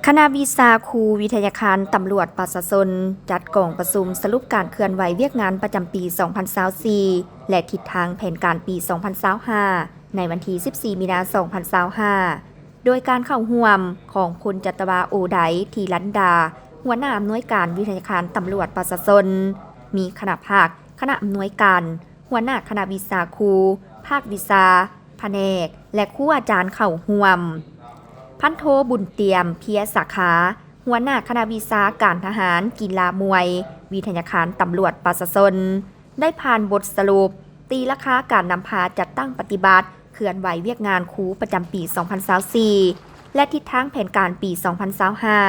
คณะวิชาครูวิทยาคารตำรวจประชาชนจัดกองประชุมสรุปการเคลื่อนไหวเวียกงานประจำปี 2024 และทิศทางแผนการปี 2025 ในวันที่ 14 มีนาคม 2025 โดยการเข้าร่วมของคุณจัตวาโอไดทีลันดา หัวหน้าอำนวยการวิทยาคารตำรวจประชาชนมีคณะภาคคณะอำนวยการหัวหน้าคณะวิชาครูภาควิชาแผนกและครูอาจารย์เข้าร่วมพันโทบุญเตียมเพียสาขาหัวหน้าคณะวิชาการทหารกีฬามวยวิทยาคารตำรวจประชาชนได้ผ่านบทสรุปตีราคาการนำพาจัดตั้งปฏิบัติเคลื่อนไหวเวียกงานครูประจำปี 2024 และทิศทางแผนการปี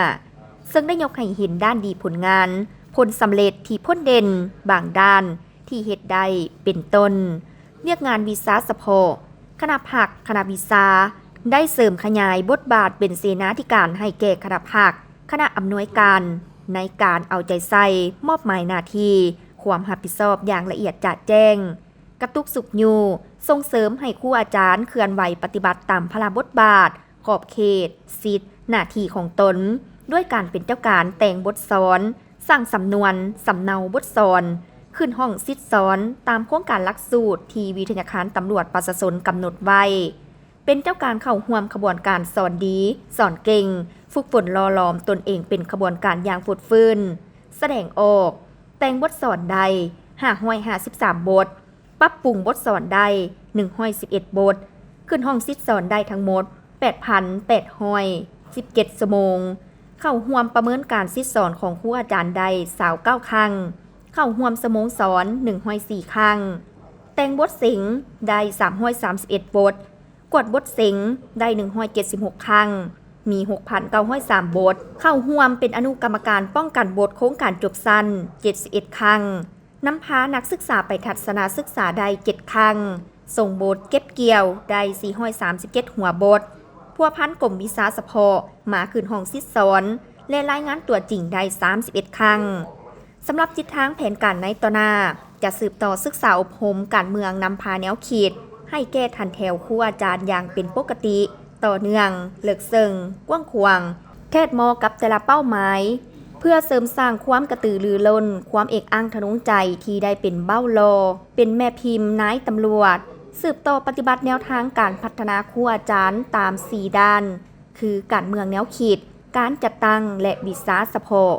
2025 ซึ่งได้ยกให้เห็นด้านดีผลงานผลสำเร็จที่พ้นเด่นบางด้านที่เฮ็ดได้เป็นต้นเรียกงานวิชาเฉพาะคณะภาคคณะวิชาได้เสริมขยายบทบาทเป็นเสนาธิการให้แก่คณะภาคคณะอำนวยการในการเอาใจใส่มอบหมายหน้าที่ความรับผิดชอบอย่างละเอียดจะแจ้งกระตุกสุขยูส่งเสริมให้ครูอาจารย์เคลื่อนไหวปฏิบัติตามพระบทบาทขอบเขตสิทธิหน้าที่ของตนด้วยการเป็นเจ้าการแต่งบทสอนสร้างสำนวนสำเนาบทสอนขึ้นห้องซิทธิ์สอนตามโครงการหลักสูตรที่วิทยาคารตำรวจประชาชนกำหนดไว้เป็นเจ้าการเข้าร่วมขบวนการสอนดีสอนเก่งฝึกฝนหล่อหลอมตนเองเป็นขบวนการอย่างฟุดฟื้นแสดงออกแต่งบทสอนใด553 บทปรับปรุงบทสอนใด111 บทขึ้นห้องซิทธิ์สอนได้ทั้งหมด 8,817 ชั่วโมงเข้าร่วมประเมินการซิทธิ์สอนของครูอาจารย์ใด29 ครั้งเข้าร่วมสโมงสอน104 ครั้งแต่งบทสิงได้331 บทกวดบทสิงได้176 ครั้งมี 6,903 บทเข้าร่วมเป็นอนุกรรมการป้องกันบทโครงการจบสั้น71 ครั้งนำพานักศึกษาไปทัศนศึกษาได้7 ครั้งส่งบทเก็บเกี่ยวได้437 หัวบทพัวพันกรมวิชาเฉพาะมาขึ้นห้องซิทธิ์สอนและรายงานตัวจริงได้31 ครั้งสำหรับทิศทางแผนการในต่อหน้าจะสืบต่อศึกษาอบรมการเมืองนำพาแนวคิดให้แก้ทันแถวครูอาจารย์อย่างเป็นปกติต่อเนื่องเลิกเซิงกว้างขวางแทดมอกับแต่ละเป้าหมายเพื่อเสริมสร้างความกระตือรือร้นความเอกอั้งทะนุใจที่ได้เป็นเบ้าลอเป็นแม่พิมพ์นายตำรวจสืบต่อปฏิบัติแนวทางการพัฒนาครูอาจารย์ตาม4 ด้านคือการเมืองแนวคิดการจัดตั้งและวิชาเฉพาะ